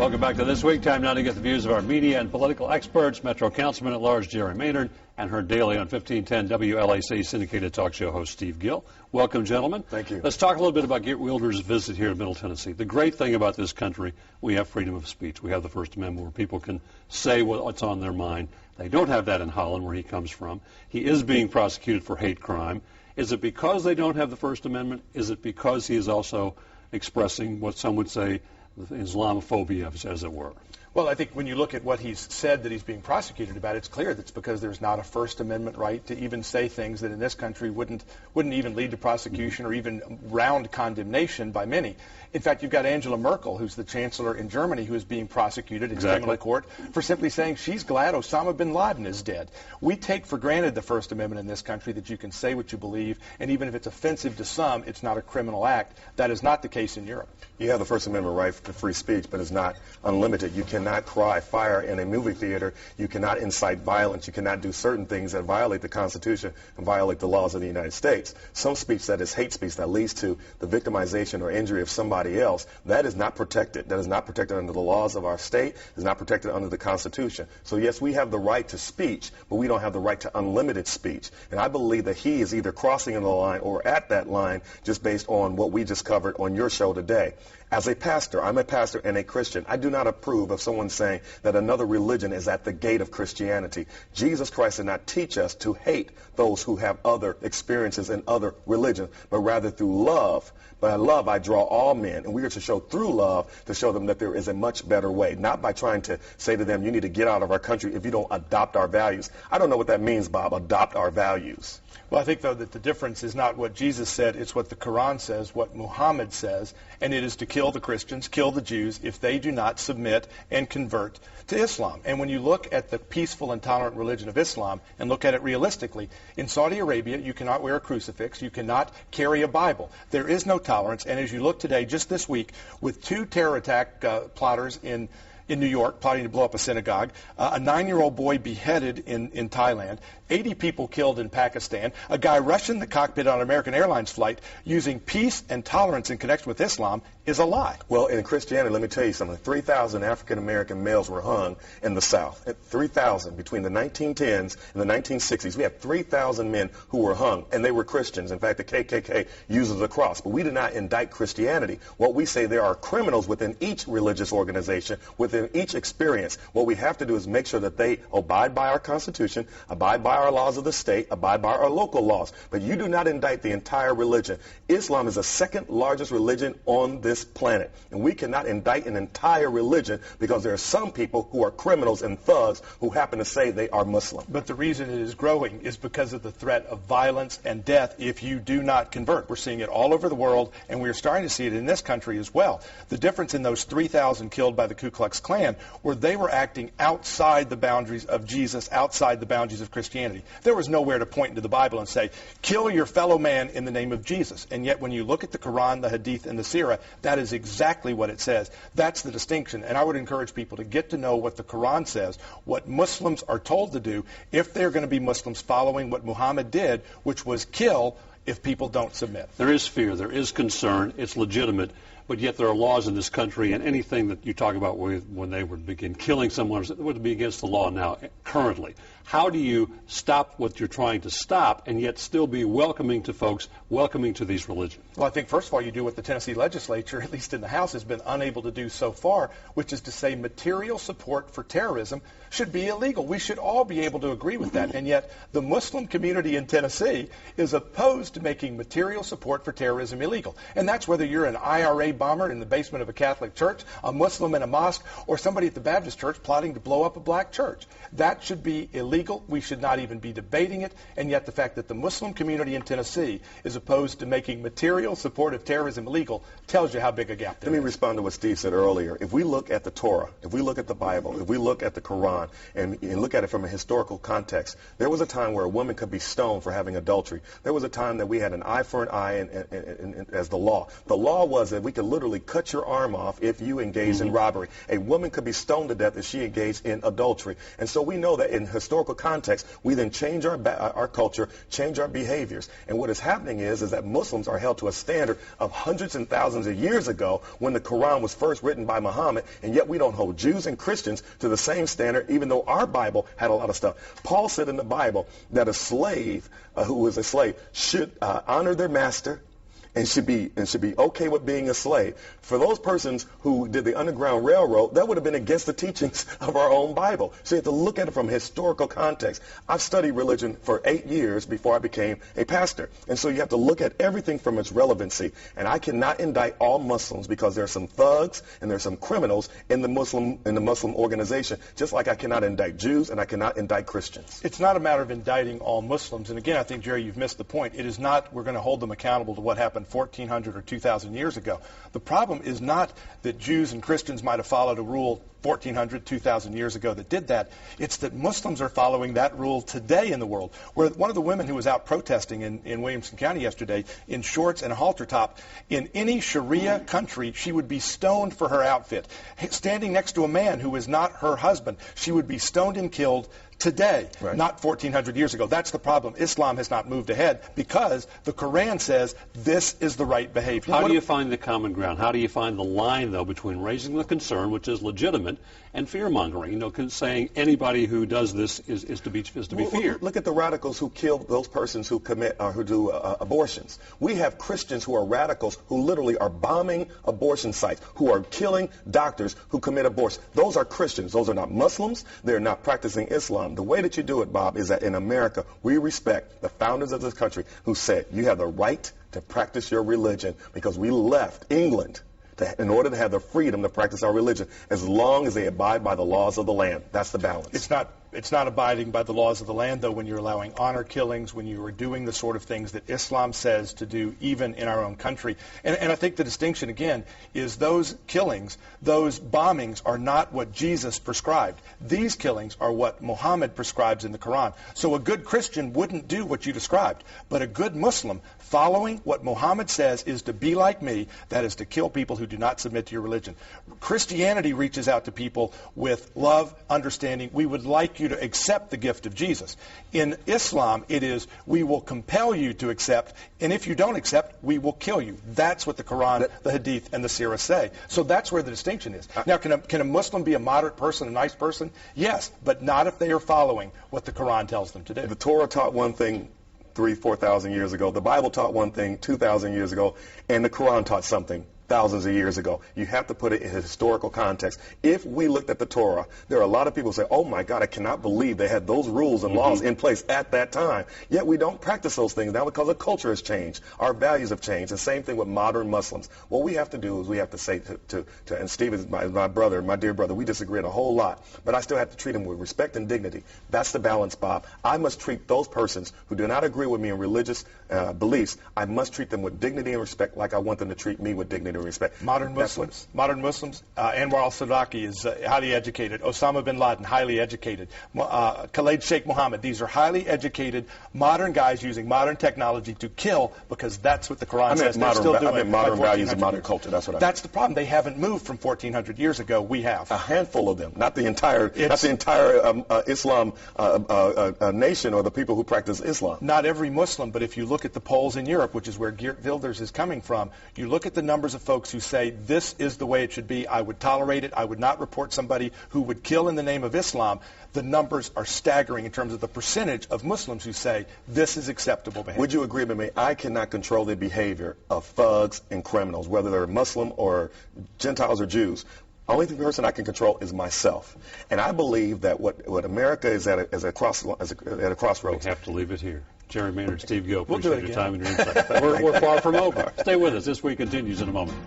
Welcome back to This Week. Time now to get the views of our media and political experts, Metro Councilman at Large Jerry Maynard, and her daily on 1510 WLAC syndicated talk show host Steve Gill. Welcome, gentlemen. Thank you. Let's talk a little bit about Geert Wilders' visit here in Middle Tennessee. The great thing about this country, we have freedom of speech. We have the First Amendment where people can say what's on their mind. They don't have that in Holland, where he comes from. He is being prosecuted for hate crime. Is it because they don't have the First Amendment? Is it because he is also expressing what some would say Islamophobia, as it were? Well, I think when you look at what he's said that he's being prosecuted about, it's clear that's because there's not a First Amendment right to even say things that in this country wouldn't even lead to prosecution or even round condemnation by many. In fact, you've got Angela Merkel, who's the chancellor in Germany, who is being prosecuted in criminal court for simply saying she's glad Osama bin Laden is dead. We take for granted the First Amendment in this country, that you can say what you believe, and even if it's offensive to some, it's not a criminal act. That is not the case in Europe. You have the First Amendment right to free speech, but it's not unlimited. You cannot cry fire in a movie theater. You cannot incite violence. You cannot do certain things that violate the Constitution and violate the laws of the United States. Some speech that is hate speech that leads to the victimization or injury of somebody else, that is not protected. That is not protected under the laws of our state. It is not protected under the Constitution. So yes, we have the right to speech, but we don't have the right to unlimited speech. And I believe that he is either crossing the line or at that line just based on what we just covered on your show today. As a pastor, I'm a pastor and a Christian. I do not approve of someone saying that another religion is at the gate of Christianity. Jesus Christ did not teach us to hate those who have other experiences in other religions, but rather through love. By love, I draw all men, and we are to show through love to show them that there is a much better way, not by trying to say to them, you need to get out of our country if you don't adopt our values. I don't know what that means, Bob, adopt our values. Well, I think, though, that the difference is not what Jesus said, it's what the Quran says, what Muhammad says, and it is to kill the Christians, kill the Jews, if they do not submit and convert to Islam. And when you look at the peaceful and tolerant religion of Islam and look at it realistically, in Saudi Arabia, you cannot wear a crucifix, you cannot carry a Bible. There is no tolerance, and as you look today, just this week, with two terror attack plotters in New York plotting to blow up a synagogue, a 9-year-old boy beheaded in Thailand, 80 people killed in Pakistan, a guy rushing the cockpit on an American Airlines flight using peace and tolerance in connection with Islam is a lie. Well, in Christianity, let me tell you something. 3,000 African-American males were hung in the South. 3,000 between the 1910s and the 1960s. We had 3,000 men who were hung, and they were Christians. In fact, the KKK uses the cross. But we do not indict Christianity. What we say, there are criminals within each religious organization, within each experience. What we have to do is make sure that they abide by our Constitution, abide by our laws of the state, abide by our local laws. But you do not indict the entire religion. Islam is the second largest religion on this planet. And we cannot indict an entire religion because there are some people who are criminals and thugs who happen to say they are Muslim. But the reason it is growing is because of the threat of violence and death if you do not convert. We're seeing it all over the world, and we're starting to see it in this country as well. The difference in those 3,000 killed by the Ku Klux Klan, where they were acting outside the boundaries of Jesus, outside the boundaries of Christianity. There was nowhere to point into the Bible and say, kill your fellow man in the name of Jesus. And yet when you look at the Quran, the Hadith, and the Sirah, that is exactly what it says. That's the distinction. And I would encourage people to get to know what the Quran says, what Muslims are told to do if they're going to be Muslims following what Muhammad did, which was kill if people don't submit. There is fear. There is concern. It's legitimate. But yet there are laws in this country, and anything that you talk about when they would begin killing someone would be against the law now, currently. How do you stop what you're trying to stop and yet still be welcoming to folks, welcoming to these religions? Well, I think, first of all, you do what the Tennessee legislature, at least in the House, has been unable to do so far, which is to say material support for terrorism should be illegal. We should all be able to agree with that. And yet the Muslim community in Tennessee is opposed to making material support for terrorism illegal. And that's whether you're an IRA bomber in the basement of a Catholic church, a Muslim in a mosque, or somebody at the Baptist church plotting to blow up a black church. That should be illegal. We should not even be debating it. And yet the fact that the Muslim community in Tennessee is opposed to making material support of terrorism illegal tells you how big a gap there is. Let me respond to what Steve said earlier. If we look at the Torah, if we look at the Bible, if we look at the Quran, and look at it from a historical context, there was a time where a woman could be stoned for having adultery. There was a time that we had an eye for an eye as the law. The law was that we could could literally cut your arm off if you engage in robbery. A woman could be stoned to death if she engaged in adultery. And so we know that in historical context, we then change our culture, change our behaviors. And what is happening is that Muslims are held to a standard of hundreds and thousands of years ago when the Quran was first written by Muhammad, and yet we don't hold Jews and Christians to the same standard, even though our Bible had a lot of stuff. Paul said in the Bible that a slave who is a slave should honor their master and should be okay with being a slave. For those persons who did the Underground Railroad, that would have been against the teachings of our own Bible. So you have to look at it from historical context. I've studied religion for 8 years before I became a pastor. And so you have to look at everything from its relevancy. And I cannot indict all Muslims because there are some thugs and there are some criminals in the Muslim organization, just like I cannot indict Jews and I cannot indict Christians. It's not a matter of indicting all Muslims. And again, I think, Jerry, you've missed the point. It is not we're going to hold them accountable to what happened 1,400 or 2,000 years ago. The problem is not that Jews and Christians might have followed a rule 1,400, 2,000 years ago that did that. It's that Muslims are following that rule today in the world. Where one of the women who was out protesting in Williamson County yesterday in shorts and a halter top, in any Sharia country, she would be stoned for her outfit. Standing next to a man who is not her husband, she would be stoned and killed today, not 1,400 years ago. That's the problem. Islam has not moved ahead because the Quran says this is the right behavior. How do you find the common ground? How do you find the line, though, between raising the concern, which is legitimate, and fear-mongering? Saying anybody who does this is to be feared. Look at the radicals who kill those persons who commit or who do abortions. We have Christians who are radicals who literally are bombing abortion sites, who are killing doctors who commit abortion. Those are Christians. Those are not Muslims. They're not practicing Islam. The way that you do it, Bob, is that in America, we respect the founders of this country who said you have the right to practice your religion because we left England in order to have the freedom to practice our religion as long as they abide by the laws of the land. That's the balance. It's not abiding by the laws of the land, though, when you're allowing honor killings, when you are doing the sort of things that Islam says to do even in our own country. And I think the distinction, again, is those killings, those bombings are not what Jesus prescribed. These killings are what Muhammad prescribes in the Quran. So a good Christian wouldn't do what you described, but a good Muslim, following what Muhammad says, is to be like me, that is to kill people who do not submit to your religion. Christianity reaches out to people with love, understanding. We would like you to accept the gift of Jesus. In Islam, it is, we will compel you to accept, and if you don't accept, we will kill you. That's what the Quran, the Hadith, and the Sirah say. So that's where the distinction is. Now, can a Muslim be a moderate person, a nice person? Yes, but not if they are following what the Quran tells them to do. The Torah taught one thing 3,000, 4,000 years ago. The Bible taught one thing 2,000 years ago, and the Quran taught something thousands of years ago. You have to put it in historical context. If we looked at the Torah, there are a lot of people who say, oh my God, I cannot believe they had those rules and laws in place at that time. Yet we don't practice those things now because the culture has changed. Our values have changed. The same thing with modern Muslims. What we have to do is we have to say and Steve is my brother, my dear brother, we disagree on a whole lot, but I still have to treat him with respect and dignity. That's the balance, Bob. I must treat those persons who do not agree with me in religious beliefs, I must treat them with dignity and respect like I want them to treat me with dignity and respect. Modern Muslims, Anwar al-Sadaqi is highly educated. Osama bin Laden, highly educated. Khalid Sheikh Mohammed, these are highly educated, modern guys using modern technology to kill because that's what the Quran says. They're still doing. I meant modern values and modern culture. That's what I meant. That's the problem. They haven't moved from 1,400 years ago. We have. A handful of them, not the entire Islam nation or the people who practice Islam. Not every Muslim, but if you look at the polls in Europe, which is where Geert Wilders is coming from, you look at the numbers of folks who say this is the way it should be. I would tolerate it. I would not report somebody who would kill in the name of Islam. The numbers are staggering in terms of the percentage of Muslims who say this is acceptable behavior. Would you agree with me? I cannot control the behavior of thugs and criminals, whether they're Muslim or Gentiles or Jews. Only person I can control is myself. And I believe that what America is at a crossroads. We have to leave it here. Jerry Maynard, Steve Gill, appreciate your time and your insight. We're far from over. Stay with us. This week continues in a moment.